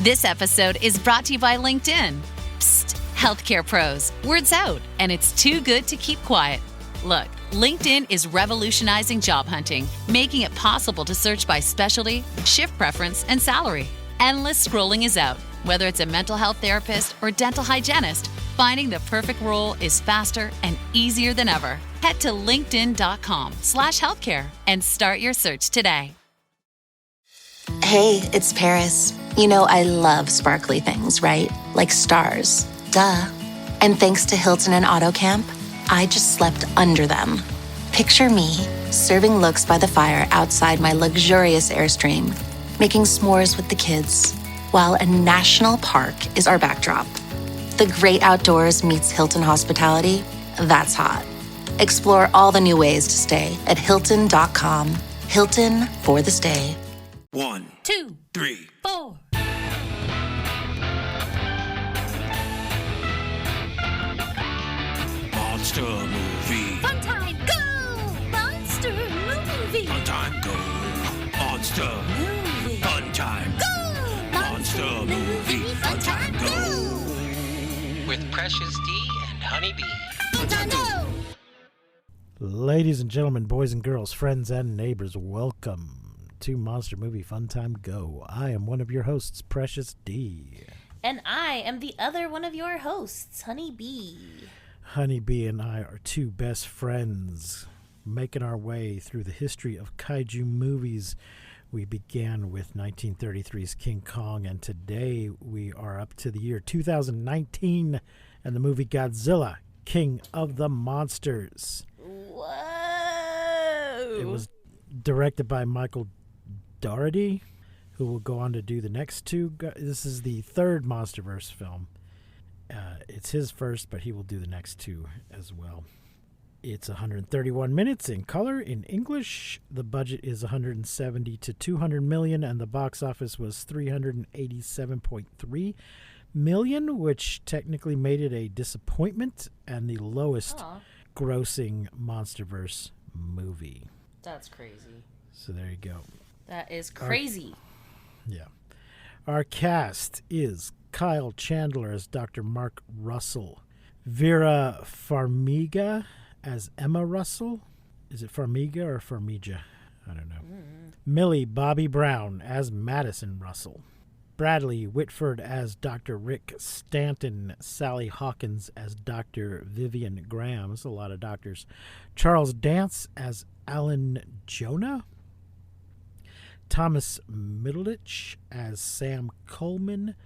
This episode is brought to you by LinkedIn. Psst, healthcare pros, word's out, and it's too good to keep quiet. Look, LinkedIn is revolutionizing job hunting, making it possible to search by specialty, shift preference, and salary. Endless scrolling is out. Whether it's a mental health therapist or dental hygienist, finding the perfect role is faster and easier than ever. Head to linkedin.com/healthcare and start your search today. Hey, it's Paris. You know I love sparkly things, right? Like stars. Duh. And thanks to Hilton and AutoCamp, I just slept under them. Picture me, serving looks by the fire outside my luxurious Airstream, making s'mores with the kids, while a national park is our backdrop. The great outdoors meets Hilton hospitality. That's hot. Explore all the new ways to stay at Hilton.com. Hilton for the stay. 1, 2, 3, 4. Monster movie. Fun time, go! Monster movie. Fun time, go. Monster Movie. Fun time. Go! Monster movie. Fun time, go. With Precious D and Honey Bee. Fun time, go! Ladies and gentlemen, boys and girls, friends and neighbors, welcome to Monster Movie Fun Time Go. I am one of your hosts, Precious D. And I am the other one of your hosts, Honey Bee. Honey Bee and I are two best friends making our way through the history of kaiju movies. We began with 1933's King Kong, and today we are up to the year 2019 and the movie Godzilla, King of the Monsters. Whoa! It was directed by Michael Dougherty, who will go on to do the next two. This is the third Monsterverse film. It's his first, but he will do the next two as well. It's 131 minutes in color in English. The budget is 170 to 200 million, and the box office was 387.3 million, which technically made it a disappointment and the lowest grossing Monsterverse movie. That's crazy. So there you go. That is crazy. Yeah. Our cast is Kyle Chandler as Dr. Mark Russell, Vera Farmiga as Emma Russell. Is it Farmiga or Farmiga? I don't know. Millie Bobby Brown as Madison Russell, Bradley Whitford as Dr. Rick Stanton, Sally Hawkins as Dr. Vivian Graham. There's a lot of doctors. Charles Dance as Alan Jonah, Thomas Middleditch as Sam Coleman,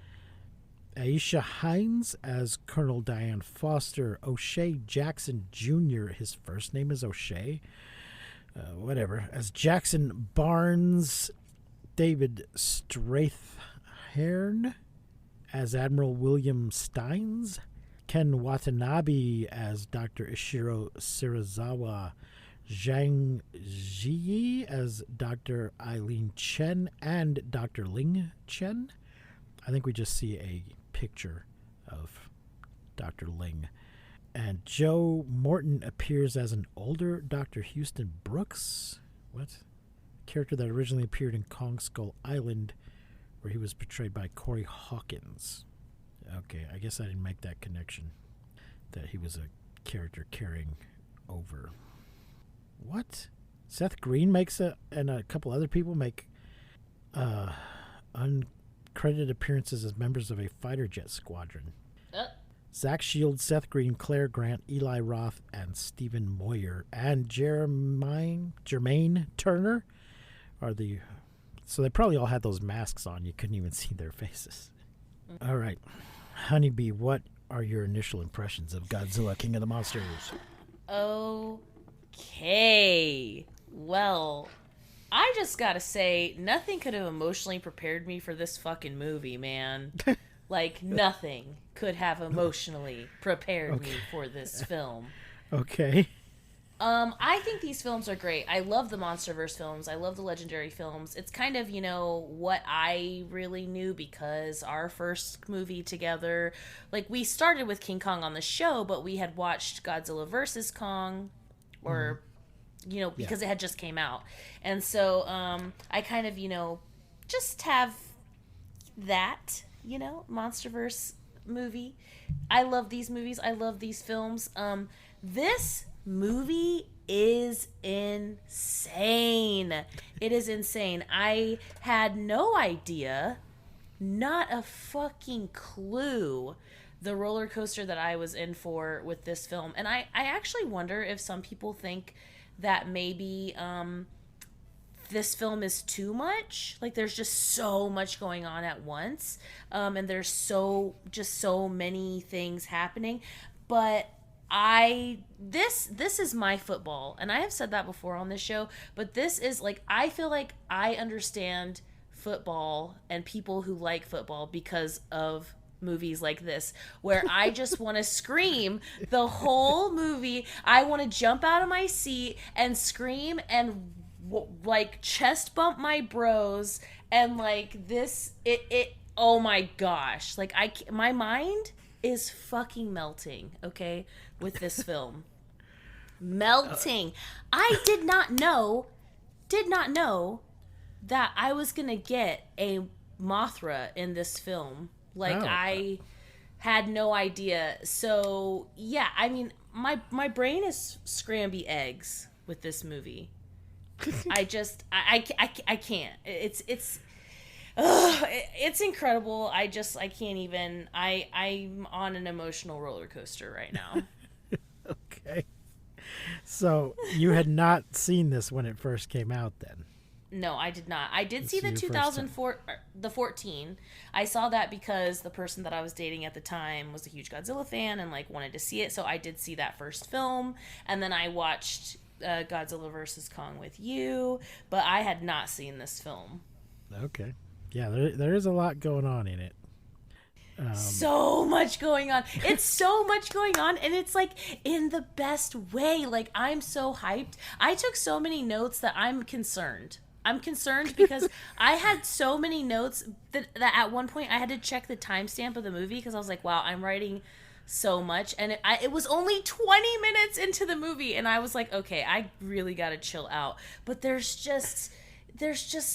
Aisha Hines as Colonel Diane Foster, O'Shea Jackson Jr., his first name is O'Shea, as Jackson Barnes, David Strathern as Admiral William Steins, Ken Watanabe as Dr. Ishiro Shirazawa, Zhang Ziyi as Dr. Eileen Chen and Dr. Ling Chen. I think we just see a picture of Dr. Ling. And Joe Morton appears as an older Dr. Houston Brooks. What? Character that originally appeared in Kong Skull Island, where he was portrayed by Corey Hawkins. Okay, I guess I didn't make that connection, that he was a character carrying over. What? Seth Green makes and a couple other people make uncredited appearances as members of a fighter jet squadron. Zach Shields, Seth Green, Claire Grant, Eli Roth, and Stephen Moyer, and Jermaine Turner are the... So they probably all had those masks on. You couldn't even see their faces. All right. Honeybee, what are your initial impressions of Godzilla, King of the Monsters? Okay. Well, I just gotta say, nothing could have emotionally prepared me for this fucking movie, man. Like, nothing could have emotionally prepared me for this film. Okay. I think these films are great. I love the Monsterverse films. I love the Legendary films. It's kind of, what I really knew because our first movie together, like, we started with King Kong on the show, but we had watched Godzilla vs. Kong, or, because it had just came out. And so, I kind of, just have that, Monsterverse movie. I love these movies. I love these films. This movie is insane. It is insane. I had no idea, not a fucking clue, the roller coaster that I was in for with this film. And I actually wonder if some people think that maybe this film is too much. Like, there's just so much going on at once, and there's so many things happening. But this is my football, and I have said that before on this show, but this is like, I feel like I understand football and people who like football because of movies like this, where I just want to scream the whole movie. I want to jump out of my seat and scream and like chest bump my bros, and like this it oh my gosh, like my mind is fucking melting, okay, with this film. Melting. I did not know that I was gonna get a Mothra in this film. Like, I had no idea. So yeah, I mean, my brain is scramby eggs with this movie. I can't. It's incredible. I can't even. I'm on an emotional roller coaster right now. Okay. So you had not seen this when it first came out, then? No, I did not. I did see the 2004, the 14. I saw that because the person that I was dating at the time was a huge Godzilla fan and like wanted to see it. So I did see that first film, and then I watched Godzilla vs. Kong with you, but I had not seen this film. Okay. Yeah, there is a lot going on in it. So much going on. It's so much going on, and it's like in the best way. Like, I'm so hyped. I took so many notes that I'm concerned. I'm concerned because I had so many notes that at one point I had to check the timestamp of the movie because I was like, wow, I'm writing so much. And it was only 20 minutes into the movie, and I was like, okay, I really got to chill out. But there's just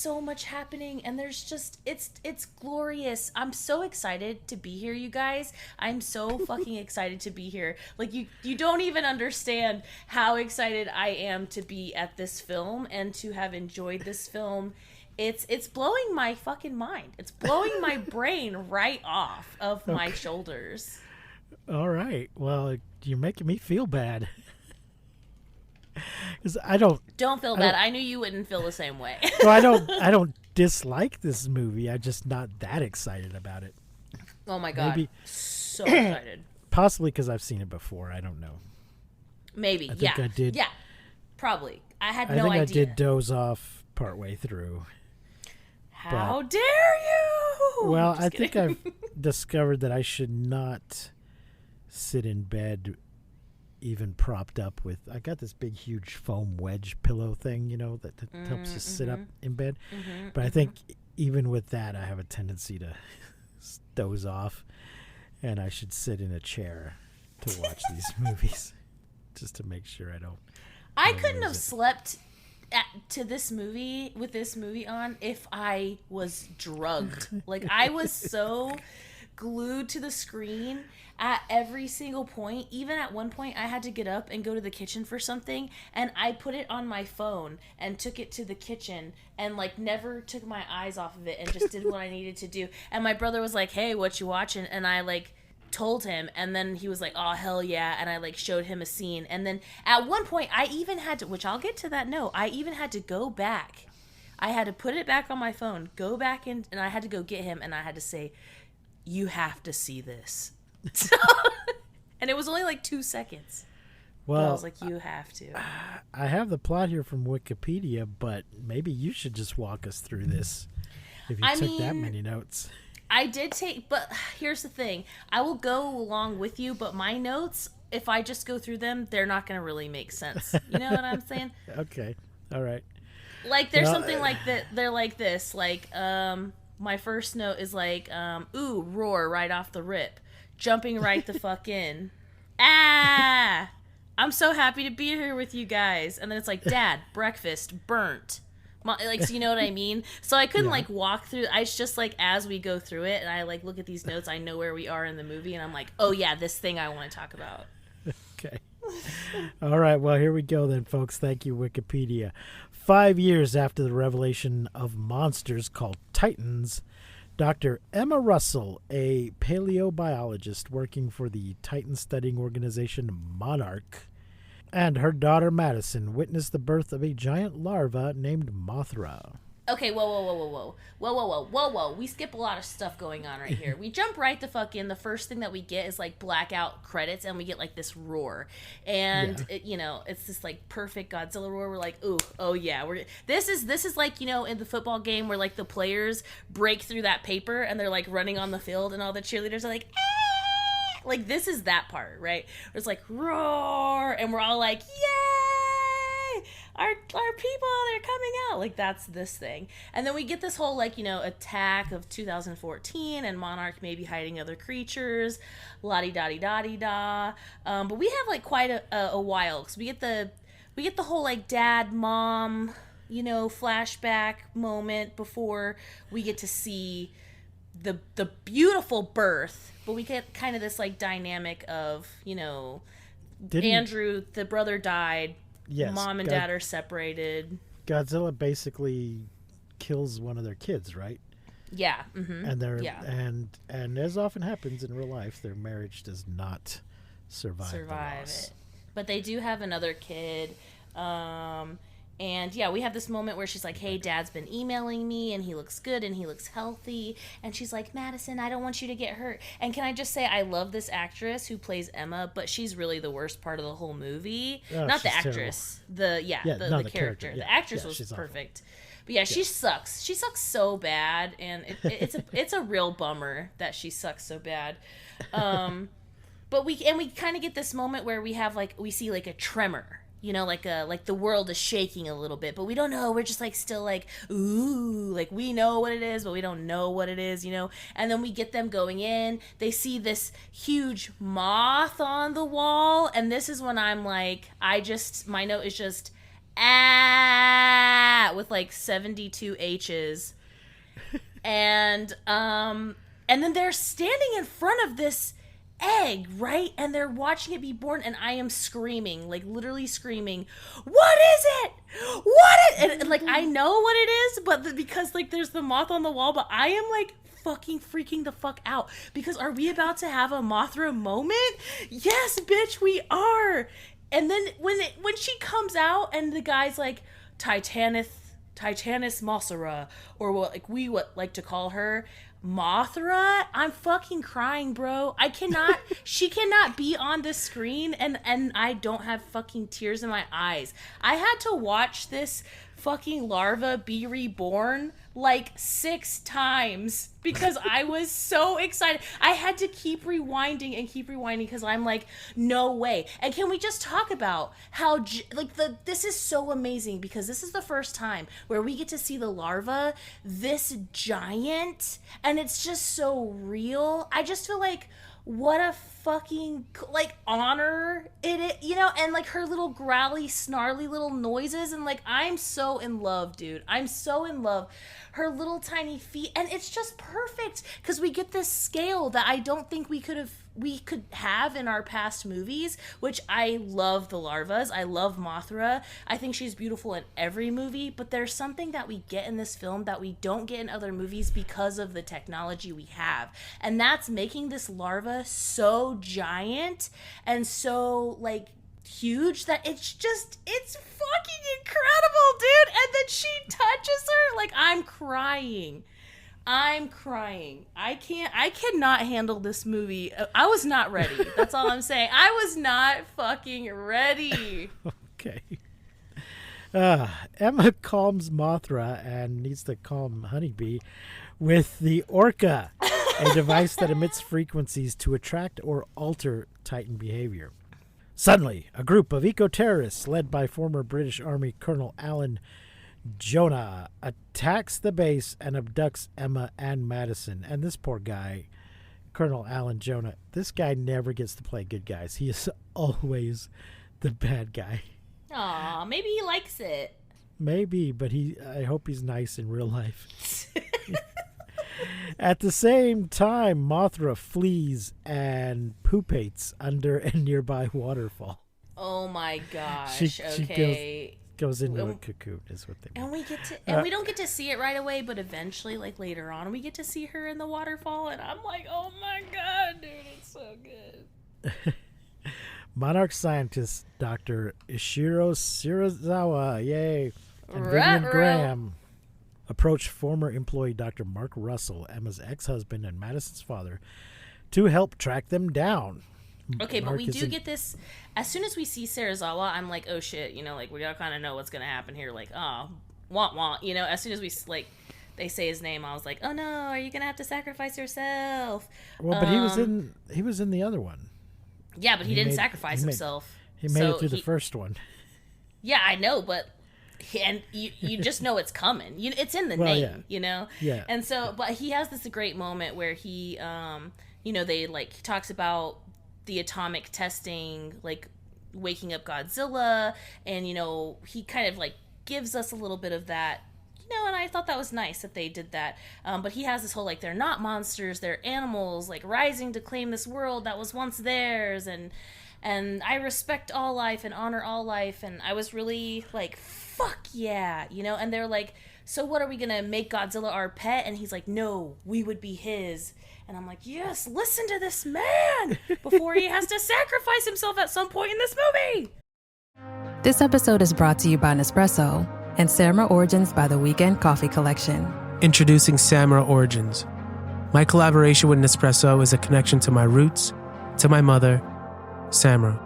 so much happening, and it's glorious. I'm so excited to be here, you guys. I'm so fucking excited to be here. Like, you don't even understand how excited I am to be at this film and to have enjoyed this film. It's blowing my fucking mind. It's blowing my brain right off of my shoulders. All right. Well, you're making me feel bad. Because I don't feel bad. I knew you wouldn't feel the same way. Well, I don't dislike this movie. I'm just not that excited about it. Oh my god! Maybe, so excited. Possibly because I've seen it before. I don't know. Maybe. I think I did. Yeah. Probably. I had no idea. I think I did doze off partway through. How dare you? Well, I think I've discovered that I should not sit in bed even propped up with, I got this big huge foam wedge pillow thing, that helps you sit up in bed. But I think even with that, I have a tendency to doze off, and I should sit in a chair to watch these movies just to make sure I don't. I couldn't have slept to this movie with this movie on if I was drugged. Like, I was so glued to the screen at every single point. Even at one point I had to get up and go to the kitchen for something, and I put it on my phone and took it to the kitchen and like never took my eyes off of it and just did what I needed to do. And my brother was like, hey, what you watching? And I like told him, and then he was like, oh hell yeah, and I like showed him a scene. And then at one point I even had to, which I'll get to that note, I even had to go back. I had to put it back on my phone, go back in, and I had to go get him, and I had to say, you have to see this. And it was only like 2 seconds. Well, but I was like, you have to. I have the plot here from Wikipedia, but maybe you should just walk us through this if you took that many notes. I did take, but here's the thing. I will go along with you, but my notes, if I just go through them, they're not going to really make sense. You know what I'm saying? Okay. All right. Like, there's something like that. They're like this. Like, my first note is like, ooh, roar right off the rip. Jumping right the fuck in. Ah! I'm so happy to be here with you guys. And then it's like, Dad, breakfast, burnt. Like, so you know what I mean? So I couldn't like walk through. I just like, as we go through it and I like look at these notes, I know where we are in the movie and I'm like, oh yeah, this thing I want to talk about. Okay. All right. Well, here we go then, folks. Thank you, Wikipedia. 5 years after the revelation of monsters called Titans, Dr. Emma Russell, a paleobiologist working for the Titan studying organization Monarch, and her daughter Madison witnessed the birth of a giant larva named Mothra. Okay, whoa. We skip a lot of stuff going on right here. We jump right the fuck in. The first thing that we get is like blackout credits, and we get like this roar, and it, you know, it's this like perfect Godzilla roar. We're like, ooh, oh yeah, this is like, you know, in the football game where like the players break through that paper and they're like running on the field, and all the cheerleaders are like, ah! Like this is that part, right? Where it's like roar, and we're all like, yay! Our people, they're coming out. Like, that's this thing. And then we get this whole, like, you know, attack of 2014 and Monarch maybe hiding other creatures, la-di-da-di-da-di-da. But we have, like, quite a while. Because we get the whole, like, dad, mom, you know, flashback moment before we get to see the beautiful birth. But we get kind of this, like, dynamic of, you know, Andrew, the brother died. Yes, mom and dad are separated. Godzilla basically kills one of their kids, right? Yeah. Mm-hmm. And they're and as often happens in real life, their marriage does not survive it. But they do have another kid. And yeah, we have this moment where she's like, hey, dad's been emailing me and he looks good and he looks healthy. And she's like, Madison, I don't want you to get hurt. And can I just say, I love this actress who plays Emma, but she's really the worst part of the whole movie. Not the actress. The character. Yeah. The actress was perfect. Awful. But yeah, she sucks. She sucks so bad. And it's a real bummer that she sucks so bad. But we kind of get this moment where we see like a tremor. You know, like the world is shaking a little bit, but we don't know. We're just like still like, ooh, like we know what it is, but we don't know what it is, you know? And then we get them going in. They see this huge moth on the wall. And this is when I'm like, my note is just, with like 72 H's. And then they're standing in front of this egg, right? And they're watching it be born, and I am screaming, like literally screaming, what is it? And like I know what it is, but because like there's the moth on the wall, but I am like fucking freaking the fuck out, because are we about to have a Mothra moment? Yes, bitch, we are. And then when she comes out and the guy's like, Titanus Mothra, or what like we would like to call her, Mothra, I'm fucking crying, bro. She cannot be on the screen and I don't have fucking tears in my eyes. I had to watch this fucking larva be reborn like 6 times because I was so excited. I had to keep rewinding because I'm like, no way. And can we just talk about how this is so amazing, because this is the first time where we get to see the larva this giant, and it's just so real. I just feel like what a fucking like honor it, you know, and like her little growly snarly little noises, and like I'm so in love, dude. I'm so in love. Her little tiny feet, and it's just perfect because we get this scale that I don't think we could have in our past movies, which I love the larvas. I love Mothra. I think she's beautiful in every movie, but there's something that we get in this film that we don't get in other movies because of the technology we have. And that's making this larva so giant and so like huge that it's fucking incredible, dude. And then she touches her, like I'm crying. I cannot handle this movie. I was not ready. That's all I'm saying. I was not fucking ready. Okay. Emma calms Mothra and needs to calm Honeybee with the Orca, a device that emits frequencies to attract or alter Titan behavior. Suddenly, a group of eco-terrorists led by former British Army Colonel Alan Jonah attacks the base and abducts Emma and Madison. And this poor guy, Colonel Alan Jonah, this guy never gets to play good guys. He is always the bad guy. Aw, maybe he likes it. Maybe, but I hope he's nice in real life. At the same time, Mothra flees and poopates under a nearby waterfall. Oh my gosh. She goes into a cocoon is what they mean. And we don't get to see it right away, but eventually, like later on, we get to see her in the waterfall, and I'm like, oh my god, dude, it's so good. Monarch scientist Dr. Ishiro Shirazawa, yay, and Vivian Graham approached former employee Dr. Mark Russell, Emma's ex-husband and Madison's father, to help track them down. Okay, but we do get this. As soon as we see Serizawa, I'm like, oh shit, like we gotta kind of know what's gonna happen here. Like, oh, want, as soon as we they say his name, I was like, oh no, are you gonna have to sacrifice yourself? Well, but he was in the other one. Yeah, but he didn't sacrifice himself. He made it through the first one. Yeah, I know, but and you just know it's coming. It's in the name, Yeah. And so, but he has this great moment where he, they he talks about the atomic testing, like waking up Godzilla, and he kind of gives us a little bit of that. And I thought that was nice that they did that. But he has this whole, they're not monsters, they're animals, rising to claim this world that was once theirs, and I respect all life and honor all life. And I was really fuck yeah, and they're like, so what, are we gonna make Godzilla our pet? And he's like, no, we would be his. And I'm like, yes, listen to this man before he has to sacrifice himself at some point in this movie. This episode is brought to you by Nespresso and Samra Origins by The Weekend Coffee Collection. Introducing Samra Origins. My collaboration with Nespresso is a connection to my roots, to my mother, Samra.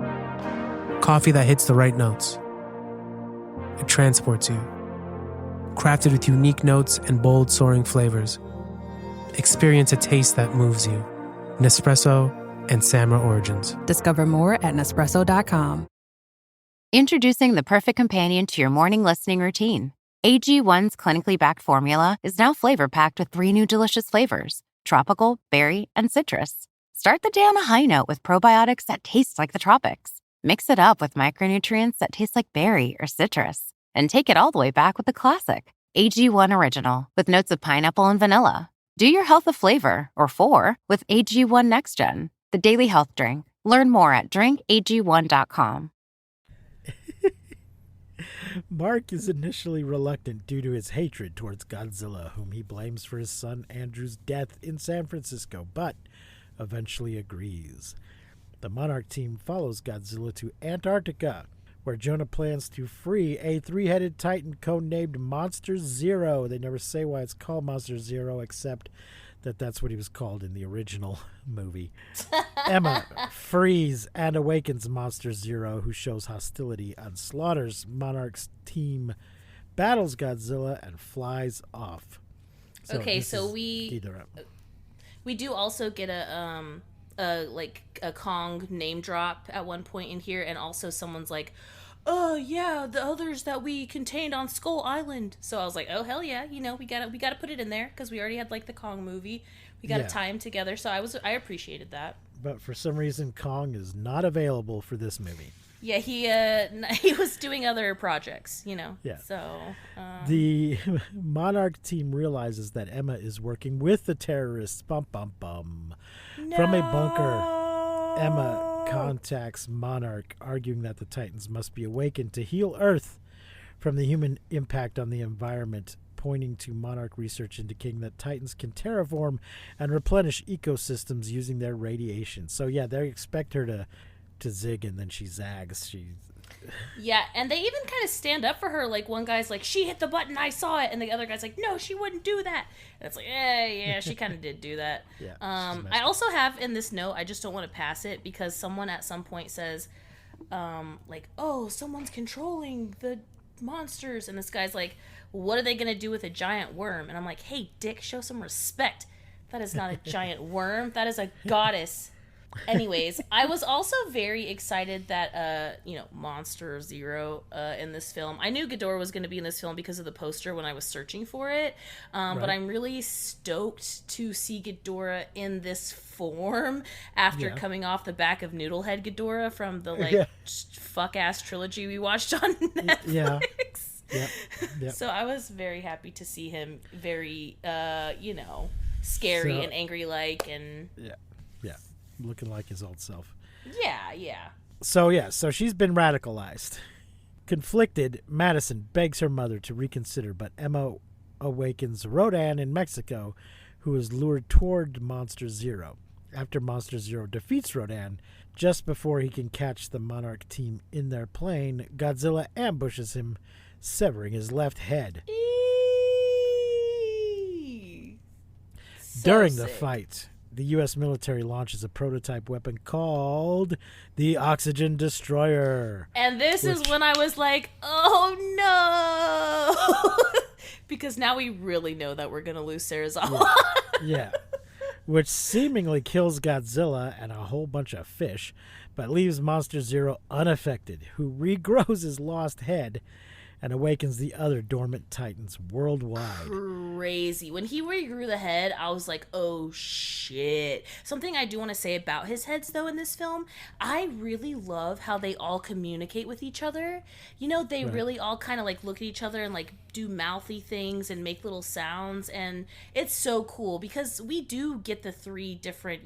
Coffee that hits the right notes. It transports you. Crafted with unique notes and bold, soaring flavors. Experience a taste that moves you. Nespresso and Samra Origins. Discover more at Nespresso.com. Introducing the perfect companion to your morning listening routine. AG1's clinically backed formula is now flavor-packed with 3 new delicious flavors: tropical, berry, and citrus. Start the day on a high note with probiotics that taste like the tropics. Mix it up with micronutrients that taste like berry or citrus. And take it all the way back with the classic, AG1 Original, with notes of pineapple and vanilla. Do your health a flavor, or 4, with AG1 Next Gen, the daily health drink. Learn more at drinkag1.com. Mark is initially reluctant due to his hatred towards Godzilla, whom he blames for his son Andrew's death in San Francisco, but eventually agrees. The Monarch team follows Godzilla to Antarctica, where Jonah plans to free a 3-headed titan codenamed Monster Zero. They never say why it's called Monster Zero, except that that's what he was called in the original movie. Emma frees and awakens Monster Zero, who shows hostility and slaughters Monarch's team, battles Godzilla, and flies off. So we do also get a Kong name drop at one point in here, and also someone's like, oh yeah, the others that we contained on Skull Island. So I was like, oh hell yeah, we gotta put it in there because we already had the Kong movie. We gotta tie them together. So I appreciated that. But for some reason, Kong is not available for this movie. Yeah, he was doing other projects, Yeah. So the Monarch team realizes that Emma is working with the terrorists. Bum bum bum. No! From a bunker, Emma contacts Monarch, arguing that the Titans must be awakened to heal Earth from the human impact on the environment, pointing to Monarch research indicating that Titans can terraform and replenish ecosystems using their radiation. So yeah, they expect her to zig, and then she zags. Yeah, and they even kind of stand up for her. One guy's like, she hit the button, I saw it. And the other guy's like, no, she wouldn't do that. And it's like, yeah, she kind of did do that. Yeah. I also have in this note, I just don't want to pass it, because someone at some point says, oh, someone's controlling the monsters. And this guy's like, what are they going to do with a giant worm? And I'm like, hey, dick, show some respect. That is not a giant worm. That is a goddess. Anyways, I was also very excited that, Monster Zero in this film. I knew Ghidorah was going to be in this film because of the poster when I was searching for it. But I'm really stoked to see Ghidorah in this form after coming off the back of Noodlehead Ghidorah from the, fuck-ass trilogy we watched on Netflix. Yeah. Yep. So I was very happy to see him very, scary and angry like, and Yeah. Looking like his old self. yeah. So she's been radicalized. Conflicted, Madison begs her mother to reconsider, but Emma awakens Rodan in Mexico, who is lured toward Monster Zero. After Monster Zero defeats Rodan, just before he can catch the Monarch team in their plane, Godzilla ambushes him, severing his left head. During the fight, the U.S. military launches a prototype weapon called the Oxygen Destroyer. And this is when I was like, oh no! Because now we really know that we're going to lose Serizawa. Yeah. Which seemingly kills Godzilla and a whole bunch of fish, but leaves Monster Zero unaffected, who regrows his lost head and awakens the other dormant titans worldwide. Crazy. When he regrew the head, I was like, oh shit. Something I do want to say about his heads, though, in this film, I really love how they all communicate with each other. You know, they really all kind of like look at each other and like do mouthy things and make little sounds, and it's so cool because we do get the 3 different,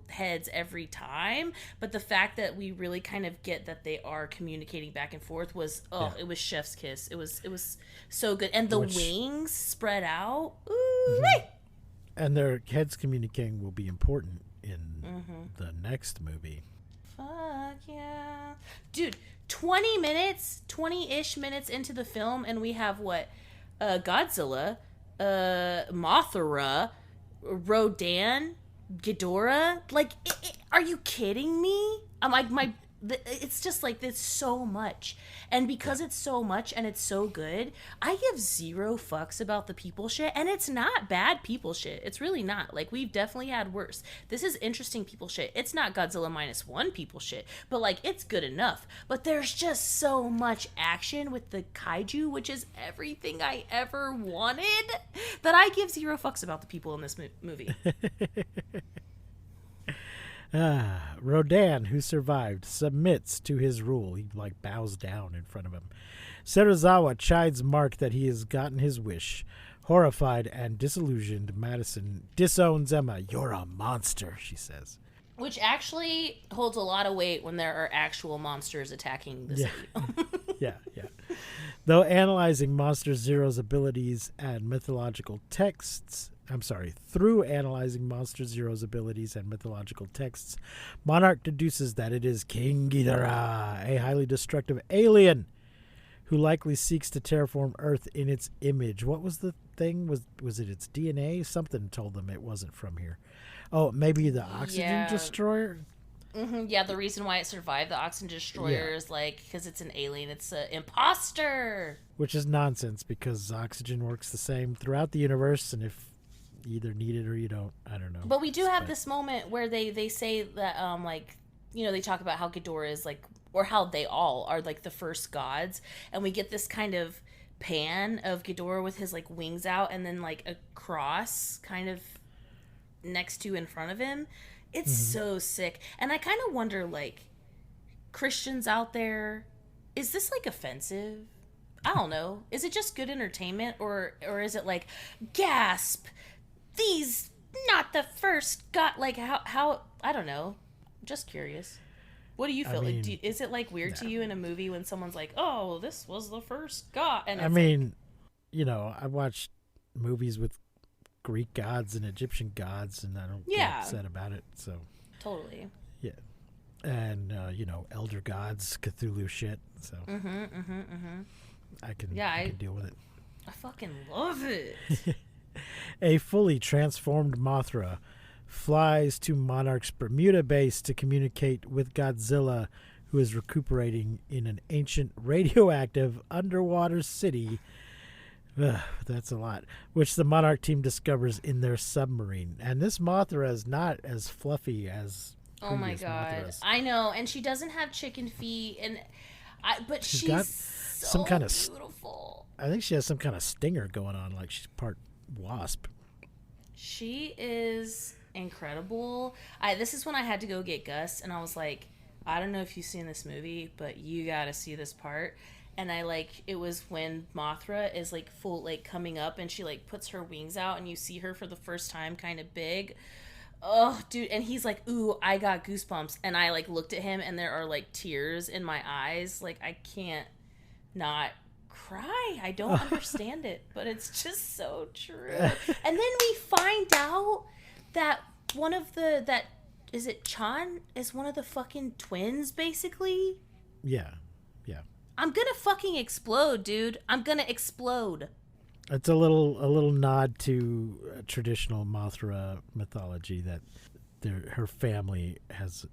heads every time, but the fact that we really kind of get that they are communicating back and forth was it was chef's kiss. It was so good, and the wings spread out. Ooh, and their heads communicating will be important in the next movie. Fuck yeah, dude. 20-ish minutes into the film, and we have Godzilla, Mothra, Rodan, Ghidorah. Like, are you kidding me? I'm like, it's just like this so much, and because it's so much and it's so good, I give 0 fucks about the people shit, and it's not bad people shit. It's really not. Like, we've definitely had worse. This is interesting people shit. It's not Godzilla -1 people shit, but like, it's good enough. But there's just so much action with the kaiju, which is everything I ever wanted, that I give 0 fucks about the people in this movie. Rodan, who survived, submits to his rule. He bows down in front of him. Serizawa chides Mark that he has gotten his wish. Horrified and disillusioned, Madison disowns Emma. "You're a monster," she says. Which actually holds a lot of weight when there are actual monsters attacking the city. Yeah. Though analyzing Monster Zero's abilities and mythological texts, through analyzing Monster Zero's abilities and mythological texts, Monarch deduces that it is King Ghidorah, a highly destructive alien who likely seeks to terraform Earth in its image. What was the thing? Was it its DNA? Something told them it wasn't from here. Oh, maybe the Oxygen Destroyer? Mm-hmm. Yeah, the reason why it survived the Oxygen Destroyer is because it's an alien. It's an imposter. Which is nonsense, because oxygen works the same throughout the universe, and if you either need it or you don't, I don't know. But we do have this moment where they say that, they talk about how Ghidorah is or how they all are the first gods, and we get this kind of pan of Ghidorah with his wings out, and then a cross kind of next to in front of him. It's so sick. And I kind of wonder, Christians out there, is this offensive? I don't know. Is it just good entertainment, or is it gasp, these not the first god? How I don't know. Just curious. What do you feel? Is it weird to you in a movie when someone's oh, this was the first god? And it's I watched movies with Greek gods and Egyptian gods, and I don't get upset about it. So totally. Yeah. And elder gods, Cthulhu shit. So I can deal with it. I fucking love it. A fully transformed Mothra flies to Monarch's Bermuda base to communicate with Godzilla, who is recuperating in an ancient radioactive underwater city. That's a lot. Which the Monarch team discovers in their submarine. And this Mothra is not as fluffy as oh my god, Mothras. I know, and she doesn't have chicken feet, but she's got so some kind of beautiful. I think she has some kind of stinger going on, she's part wasp. She is incredible. This is when I had to go get Gus, and I was like, I don't know if you've seen this movie, but you got to see this part. and I like it was when Mothra is like full like coming up and she like puts her wings out and you see her for the first time kind of big. Oh, dude, and he's like, ooh, I got goosebumps. And I like looked at him and there are like tears in my eyes. Like I can't not cry. I don't understand it, but it's just so true. And then we find out that one of that is it Chan is one of the fucking twins basically? Yeah. I'm gonna fucking explode, dude. I'm gonna explode. It's a little nod to traditional Mothra mythology that her family has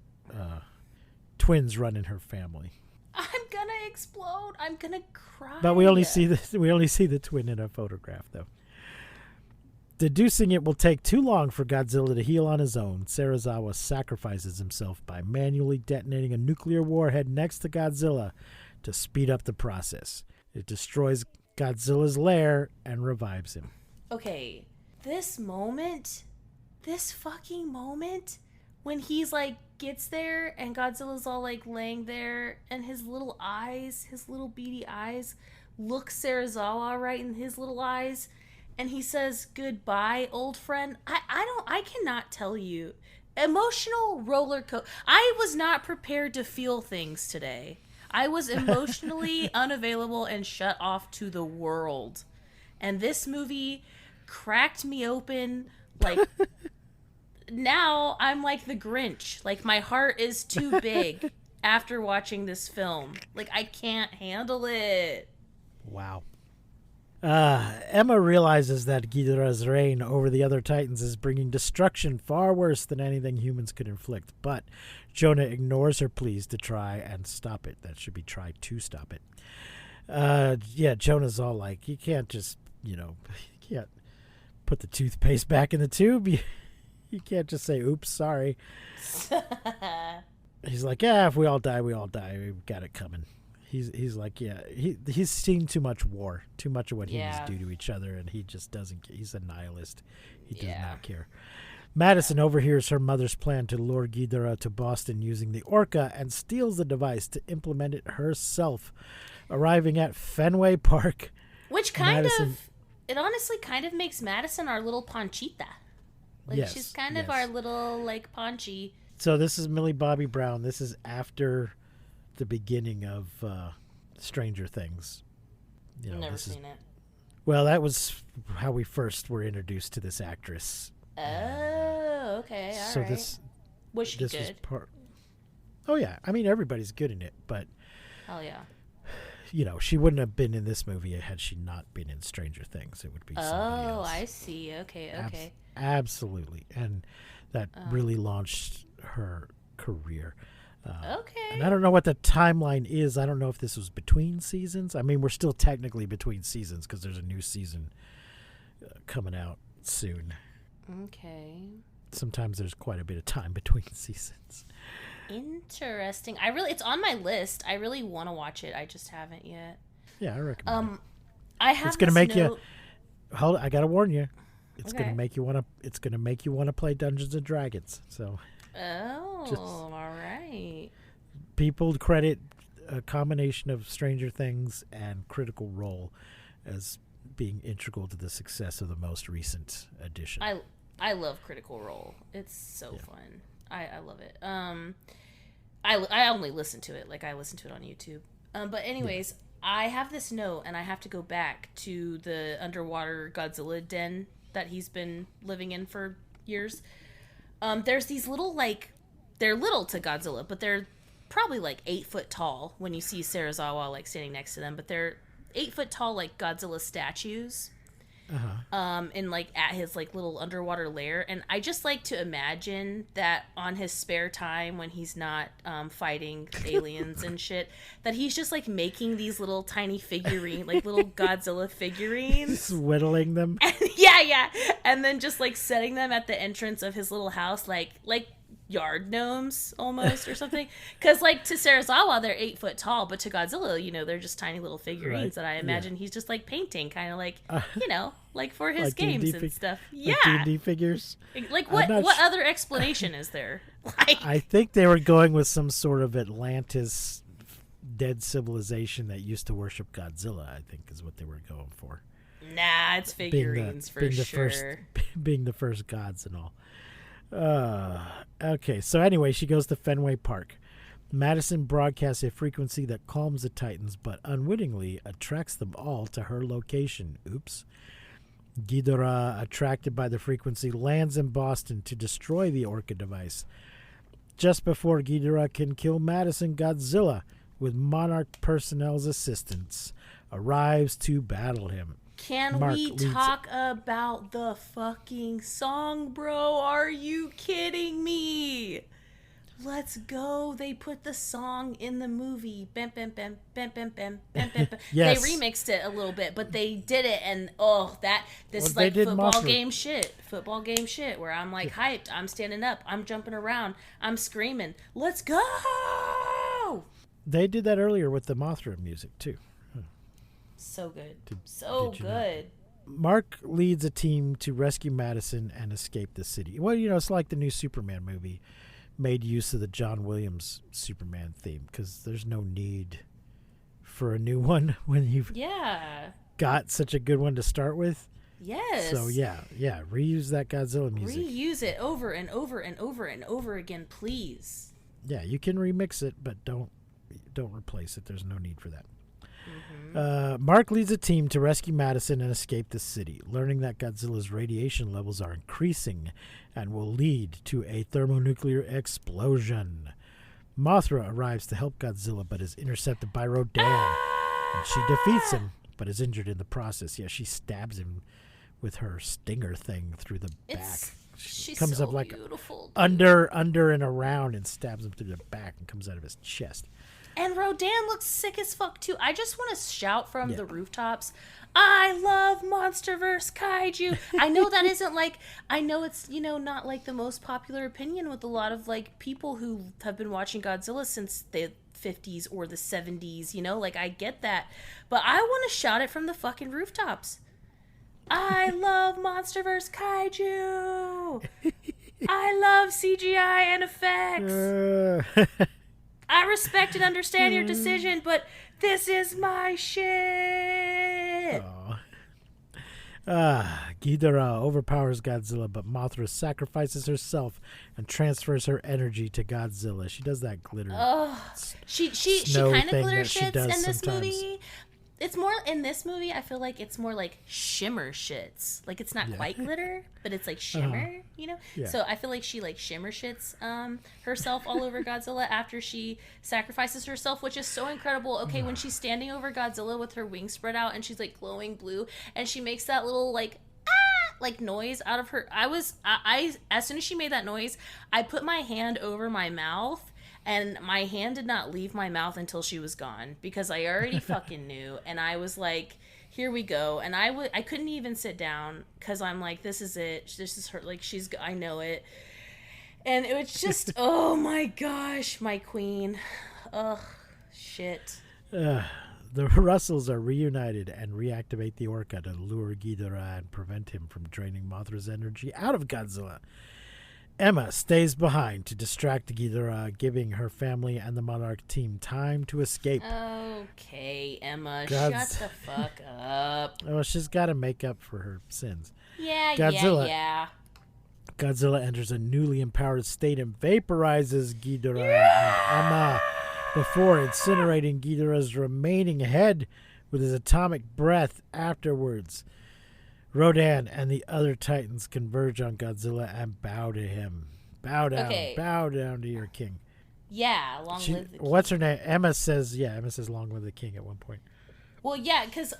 twins run in her family. I'm gonna explode. I'm gonna cry. But we only see the twin in a photograph, though. Deducing it will take too long for Godzilla to heal on his own, Serizawa sacrifices himself by manually detonating a nuclear warhead next to Godzilla to speed up the process. It destroys Godzilla's lair and revives him. Okay, this fucking moment, when he's like gets there and Godzilla's all like laying there and his little beady eyes, look Serizawa right in his little eyes, and he says, "Goodbye, old friend." I cannot tell you. Emotional roller coaster. I was not prepared to feel things today. I was emotionally unavailable and shut off to the world. And this movie cracked me open. Like, now I'm like the Grinch. Like, my heart is too big after watching this film. Like, I can't handle it. Wow. Emma realizes that Ghidorah's reign over the other Titans is bringing destruction far worse than anything humans could inflict, but Jonah ignores her pleas to try and stop it. That should be try to stop it. Jonah's all like, you can't just, you can't put the toothpaste back in the tube. You can't just say, oops, sorry. He's like, yeah, if we all die, we all die. We've got it coming. He's like, yeah, he's seen too much war, too much of what humans do to each other, and he just doesn't. He's a nihilist. He does not care. Madison overhears her mother's plan to lure Ghidorah to Boston using the Orca and steals the device to implement it herself, arriving at Fenway Park. Which it honestly kind of makes Madison our little Panchita. Like, she's kind of our little, like, Panchi. So this is Millie Bobby Brown. This is after the beginning of Stranger Things. Never seen it. Well, that was how we first were introduced to this actress. Oh, okay, all so right. Was she good? Oh yeah, I mean everybody's good in it, but hell yeah. She wouldn't have been in this movie had she not been in Stranger Things. It would be somebody else. I see. Okay. Absolutely, and that really launched her career. Okay. And I don't know what the timeline is. I don't know if this was between seasons. I mean, we're still technically between seasons because there's a new season coming out soon. Okay. Sometimes there's quite a bit of time between seasons. Interesting. It's on my list. I really want to watch it. I just haven't yet. Yeah, I recommend it. I have. It's gonna make you. Hold. I gotta warn you. It's gonna make you want to. It's gonna make you want to play Dungeons and Dragons. So. Oh, all right. People credit a combination of Stranger Things and Critical Role as being integral to the success of the most recent edition. I love Critical Role. It's so fun. I love it. I only listen to it. Like, I listen to it on YouTube. But anyways, I have this note, and I have to go back to the underwater Godzilla den that he's been living in for years. There's these little, like, they're little to Godzilla, but they're probably like 8 foot tall when you see Serizawa like standing next to them, but they're 8 foot tall, like Godzilla statues. In like at his like little underwater lair, and I just like to imagine that on his spare time when he's not fighting aliens and shit, that he's just like making these little tiny figurine, like little Godzilla figurines, just whittling them. And, and then just like setting them at the entrance of his little house, like yard gnomes almost or something. Because like to Serizawa they're 8 foot tall, but to Godzilla, they're just tiny little figurines that I imagine he's just like painting, kind of like like for his like games D&D and stuff. Like D&D figures. Like what other explanation is there? Like, I think they were going with some sort of Atlantis dead civilization that used to worship Godzilla, I think is what they were going for. Nah, it's figurines for sure. Being the first gods and all. Okay, so anyway, she goes to Fenway Park. Madison broadcasts a frequency that calms the Titans, but unwittingly attracts them all to her location. Oops. Ghidorah, attracted by the frequency, lands in Boston to destroy the Orca device. Just before Ghidorah can kill Madison, Godzilla, with Monarch personnel's assistance, arrives to battle him. Can we talk about the fucking song, bro? Are you kidding me? Let's go. They put the song in the movie. Bam, bam, bam, bam, bam, bam, bam, bam, bam. Yes. They remixed it a little bit, but they did it, and this is they like did football game shit. Football game shit, where I'm like hyped. I'm standing up. I'm jumping around. I'm screaming. Let's go! They did that earlier with the Mothra music, too. So good. Did you know? Good. Mark leads a team to rescue Madison and escape the city. Well, it's like the new Superman movie made use of the John Williams Superman theme, because there's no need for a new one when you've got such a good one to start with. Yes. So yeah, reuse that Godzilla music. Reuse it over and over and over and over again, please. Yeah, you can remix it, but don't replace it. There's no need for that. Mark leads a team to rescue Madison and escape the city, learning that Godzilla's radiation levels are increasing and will lead to a thermonuclear explosion. Mothra arrives to help Godzilla, but is intercepted by Rodan, and she defeats him, but is injured in the process. Yeah, she stabs him with her stinger thing through the back. She comes so up like beautiful, under and around and stabs him through the back and comes out of his chest. And Rodan looks sick as fuck, too. I just want to shout from the rooftops, I love Monsterverse Kaiju. I know that isn't I know it's, not like the most popular opinion with a lot of people who have been watching Godzilla since the 50s or the 70s, I get that. But I want to shout it from the fucking rooftops. I love Monsterverse Kaiju. I love CGI and effects. I respect and understand your decision, but this is my shit. Ghidorah overpowers Godzilla, but Mothra sacrifices herself and transfers her energy to Godzilla. She does that glitter. She kind of glitter shits in this movie. It's more in this movie. I feel like it's more like shimmer shits. Like it's not quite glitter, but it's like shimmer. Yeah. So I feel like she shimmer shits herself all over Godzilla after she sacrifices herself, which is so incredible. Okay, when she's standing over Godzilla with her wings spread out and she's glowing blue, and she makes that little noise out of her. I as soon as she made that noise, I put my hand over my mouth. And my hand did not leave my mouth until she was gone, because I already fucking knew. And I was like, here we go. And I couldn't even sit down, because I'm like, this is it. This is her. I know it. And it was just, oh my gosh, my queen. Ugh, shit. The Russells are reunited and reactivate the Orca to lure Ghidorah and prevent him from draining Mothra's energy out of Godzilla. Emma stays behind to distract Ghidorah, giving her family and the Monarch team time to escape. Okay, Emma, shut the fuck up. Oh, she's got to make up for her sins. Yeah. Godzilla enters a newly empowered state and vaporizes Ghidorah and Emma before incinerating Ghidorah's remaining head with his atomic breath afterwards. Rodan and the other Titans converge on Godzilla and bow to him. Bow down. Okay. Bow down to your king. Yeah, long live the king. What's her name? Emma says long live the king at one point. Well, yeah, because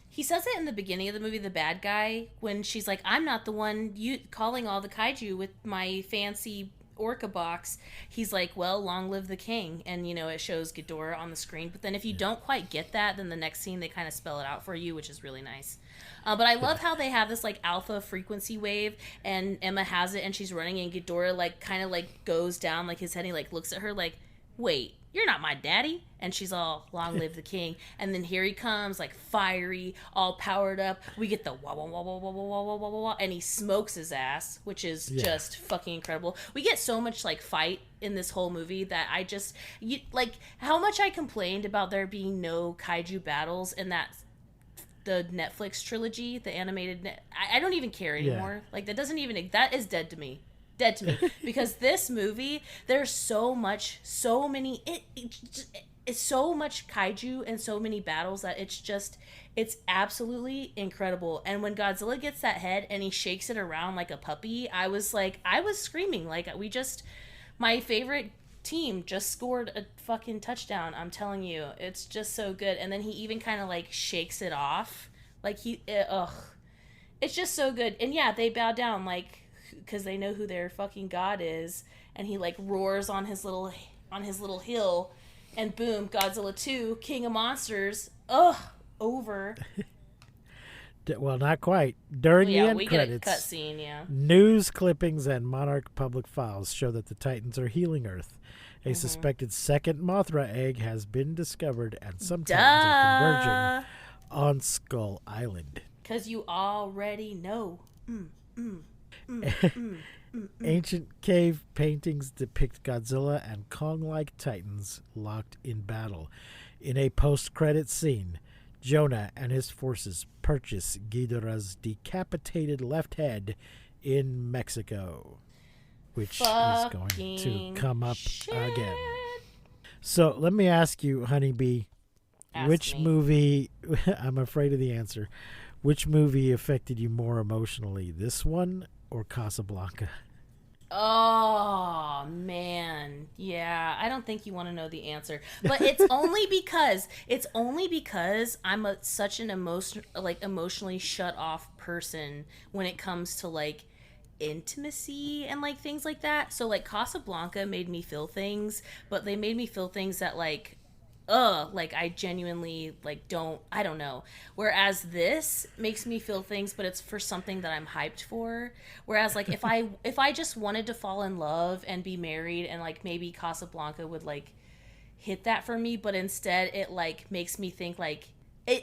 he says it in the beginning of the movie, the bad guy, when she's like, I'm not the one calling all the kaiju with my fancy Orca box. He's like, well, long live the king. And, it shows Ghidorah on the screen. But then if you don't quite get that, then the next scene, they kind of spell it out for you, which is really nice. But I love how they have this alpha frequency wave, and Emma has it, and she's running, and Ghidorah kind of goes down his head, and he looks at her wait, you're not my daddy. And she's all, long live the king. And then here he comes, like fiery, all powered up. We get the wah wah wah wah wah wah wah wah wah, and he smokes his ass, which is just fucking incredible. We get so much like fight in this whole movie that I just like how much I complained about there being no kaiju battles in the Netflix trilogy, the animated. I don't even care anymore. Like that is dead to me. Because this movie, there's so much kaiju and so many battles that it's absolutely incredible. And when Godzilla gets that head and he shakes it around like a puppy, I was screaming. Like my favorite team just scored a fucking touchdown. I'm telling you, it's just so good. And then he even kind of like shakes it off. Like it's just so good. And yeah, they bow down like, because they know who their fucking god is, and he like roars on his little hill, and boom, Godzilla 2, King of Monsters, over. Well, not quite. During the end we credits, get a cutscene, news clippings and Monarch public files show that the Titans are healing Earth. A suspected second Mothra egg has been discovered, and some Titans are converging on Skull Island. 'Cause you already know. Ancient cave paintings depict Godzilla and Kong-like titans locked in battle. In a post-credit scene, Jonah and his forces purchase Ghidorah's decapitated left head in Mexico, which is going to come up again. So let me ask you, Honeybee, which movie, I'm afraid of the answer, which movie affected you more emotionally, this one or Casablanca? Oh man, yeah. I don't think you want to know the answer, but it's only because I'm such an emotionally shut off person when it comes to like intimacy and like things like that. So like Casablanca made me feel things, but they made me feel things that like I genuinely I don't know. Whereas this makes me feel things, but it's for something that I'm hyped for. Whereas like if I just wanted to fall in love and be married, and like maybe Casablanca would like hit that for me, but instead it like makes me think like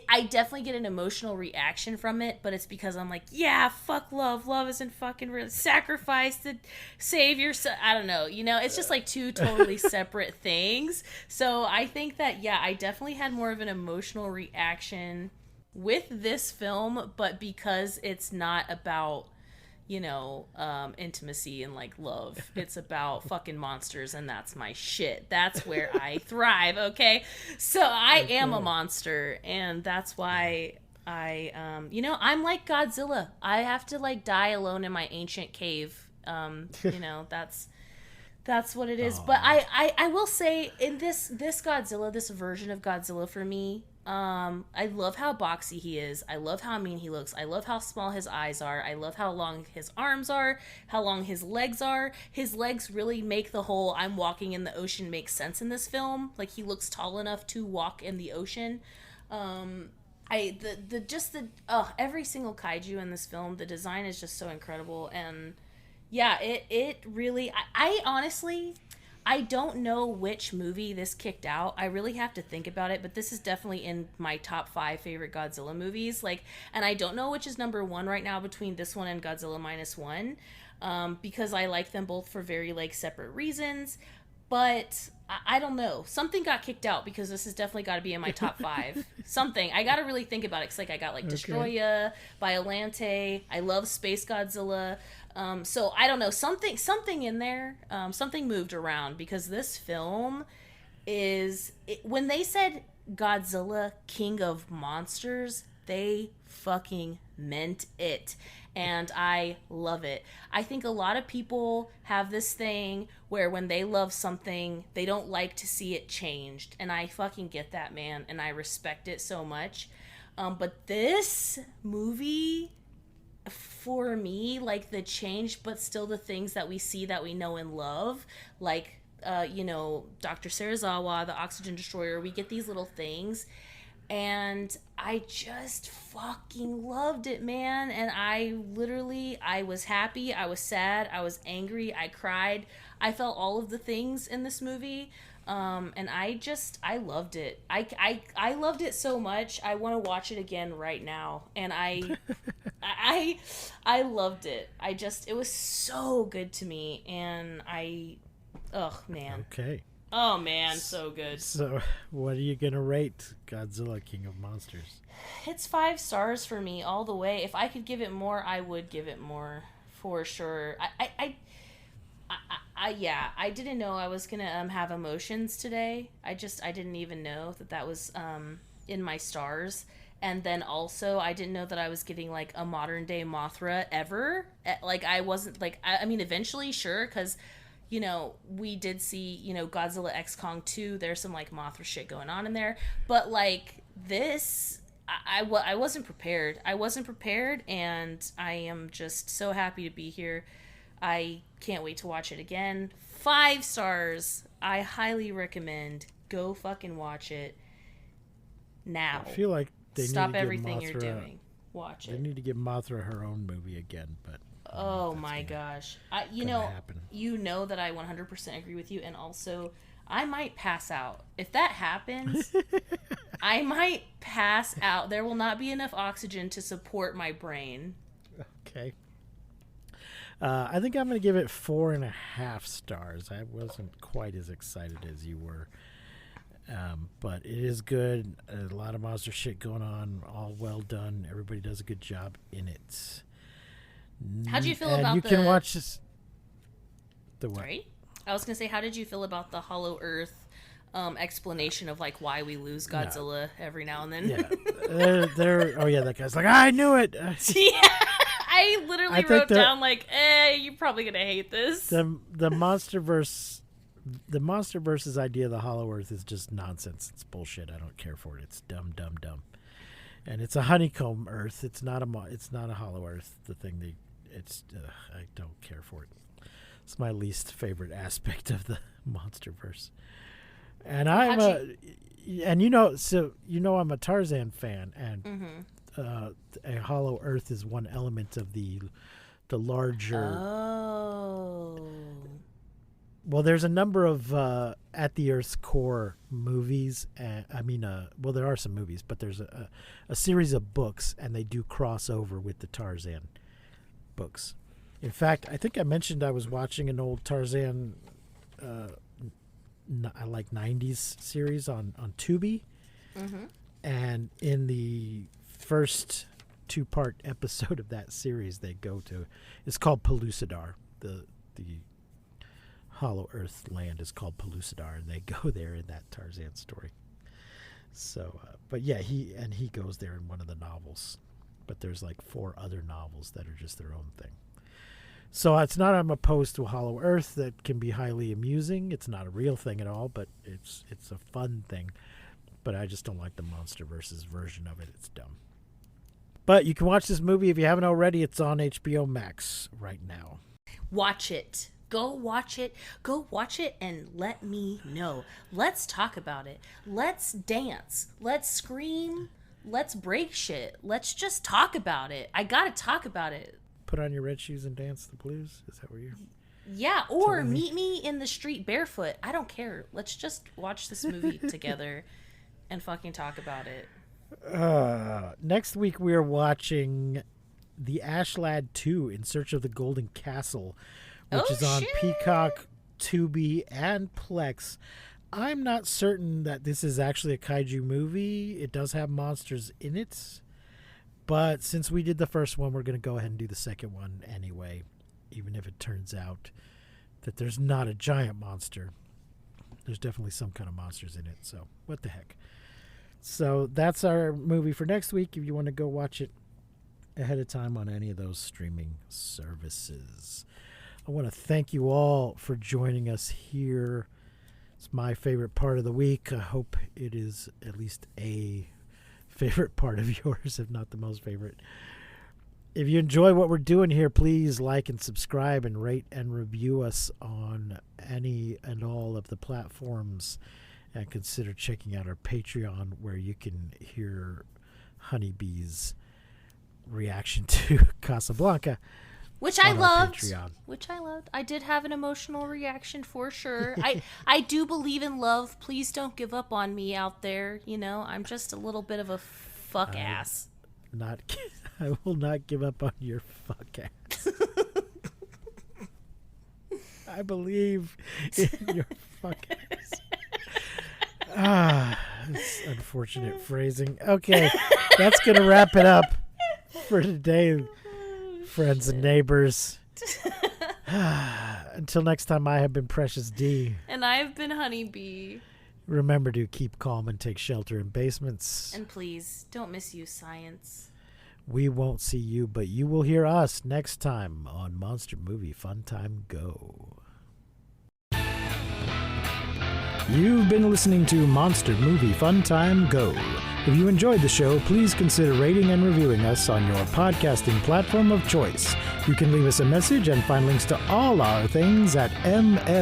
I definitely get an emotional reaction from it, but it's because I'm like, yeah, fuck love. Love isn't fucking real. Sacrifice to save yourself. I don't know. It's just like two totally separate things. So I think that, yeah, I definitely had more of an emotional reaction with this film, but because it's not about, intimacy and like love. It's about fucking monsters, and that's my shit. That's where I thrive, okay? So I am a monster, and that's why I'm like Godzilla. I have to like die alone in my ancient cave. That's what it is. But I will say, in this Godzilla, this version of Godzilla for me, I love how boxy he is. I love how mean he looks. I love how small his eyes are. I love how long his arms are, how long his legs are. His legs really make the whole I'm walking in the ocean make sense in this film. Like, he looks tall enough to walk in the ocean. Every single kaiju in this film, the design is just so incredible. And yeah, it really, I honestly, I don't know which movie this kicked out. I really have to think about it, but this is definitely in my top 5 favorite Godzilla movies. And I don't know which is number 1 right now between this one and Godzilla -1, because I like them both for very separate reasons. But I don't know. Something got kicked out, because this has definitely got to be in my top 5. Something. I got to really think about it, because I got Destroya, Biollante. I love Space Godzilla. So I don't know, something in there, something moved around, because this film when they said Godzilla, King of Monsters, they fucking meant it. And I love it. I think a lot of people have this thing where when they love something, they don't like to see it changed. And I fucking get that, man. And I respect it so much. But this movie, for me, the change, but still the things that we see that we know and love, Dr. Serizawa, the Oxygen Destroyer, we get these little things. And I just fucking loved it, man. And I was happy, I was sad, I was angry, I cried. I felt all of the things in this movie. And I loved it. I loved it so much. I want to watch it again right now. And I loved it. It was so good to me. And oh man. Okay. Oh man, so good. So, what are you gonna rate Godzilla King of Monsters? It's 5 stars for me all the way. If I could give it more, I would give it more for sure. I didn't know I was gonna have emotions today. I didn't even know that was in my stars. And then also, I didn't know that I was getting like a modern day Mothra ever. Like I wasn't like I mean, eventually, sure, because. You know, we did see, Godzilla X Kong 2. There's some, like, Mothra shit going on in there. But, like, this, I wasn't prepared. I wasn't prepared, and I am just so happy to be here. I can't wait to watch it again. 5 stars. I highly recommend. Go fucking watch it now. I feel like they Stop need to everything give you're Mothra, doing. Watch it. They need to give Mothra her own movie again, but... Oh my gosh. You know that I 100% agree with you, and also I might pass out. If that happens, I might pass out. There will not be enough oxygen to support my brain. Okay. I think I'm going to give it 4.5 stars. I wasn't quite as excited as you were. But it is good. A lot of monster shit going on. All well done. Everybody does a good job in it. How do you feel about you can watch this. The what? Right? I was gonna say, how did you feel about the Hollow Earth explanation of like why we lose Godzilla every now and then? Yeah, that guy's like, I knew it. Yeah, I literally wrote down like, you're probably gonna hate this. The Monsterverse's idea of the Hollow Earth is just nonsense. It's bullshit. I don't care for it. It's dumb. And it's a honeycomb Earth. It's not a Hollow Earth. I don't care for it. It's my least favorite aspect of the Monsterverse. And I'm I'm a Tarzan fan, and a Hollow Earth is one element of the larger. Oh. Well, there's a number of At the Earth's Core movies. There are some movies, but there's a series of books, and they do cross over with the Tarzan books. In fact, I think I mentioned I was watching an old Tarzan, like 90s series on Tubi. Mm-hmm. And in the first 2-part episode of that series, they go to, it's called Pellucidar. The Hollow Earth land is called Pellucidar, and they go there in that Tarzan story. So, but yeah, he goes there in one of the novels. But there's like 4 other novels that are just their own thing. So it's not I'm opposed to Hollow Earth. That can be highly amusing. It's not a real thing at all, but it's a fun thing. But I just don't like the Monsterverse's version of it. It's dumb. But you can watch this movie if you haven't already. It's on HBO Max right now. Watch it. Go watch it. Go watch it and let me know. Let's talk about it. Let's dance. Let's scream. Let's break shit. Let's just talk about it. I gotta talk about it. Put on your red shoes and dance the blues? Is that what you're... Yeah, or meet me in the street barefoot. I don't care. Let's just watch this movie together and fucking talk about it. Next week we are watching The Ashlad 2 In Search of the Golden Castle, which is on Peacock, Tubi, and Plex. I'm not certain that this is actually a kaiju movie. It does have monsters in it. But since we did the first one, we're going to go ahead and do the second one anyway, even if it turns out that there's not a giant monster. There's definitely some kind of monsters in it, so what the heck. So that's our movie for next week if you want to go watch it ahead of time on any of those streaming services. I want to thank you all for joining us here. It's my favorite part of the week. I hope it is at least a favorite part of yours, if not the most favorite. If you enjoy what we're doing here, please like and subscribe and rate and review us on any and all of the platforms And consider checking out our Patreon, where you can hear Honeybee's reaction to Casablanca. Which I loved. Patreon. Which I loved. I did have an emotional reaction for sure. I do believe in love. Please don't give up on me out there. You know, I'm just a little bit of a fuck ass. I will not give up on your fuck ass. I believe in your fuck ass. It's unfortunate phrasing. Okay, that's going to wrap it up for today, friends and neighbors. Until next time, I have been Precious D. And I've been Honeybee. Remember to keep calm and take shelter in basements. And please, don't misuse science. We won't see you, but you will hear us next time on Monster Movie Fun Time Go. You've been listening to Monster Movie Fun Time Go. If you enjoyed the show, please consider rating and reviewing us on your podcasting platform of choice. You can leave us a message and find links to all our things at mmftg.com.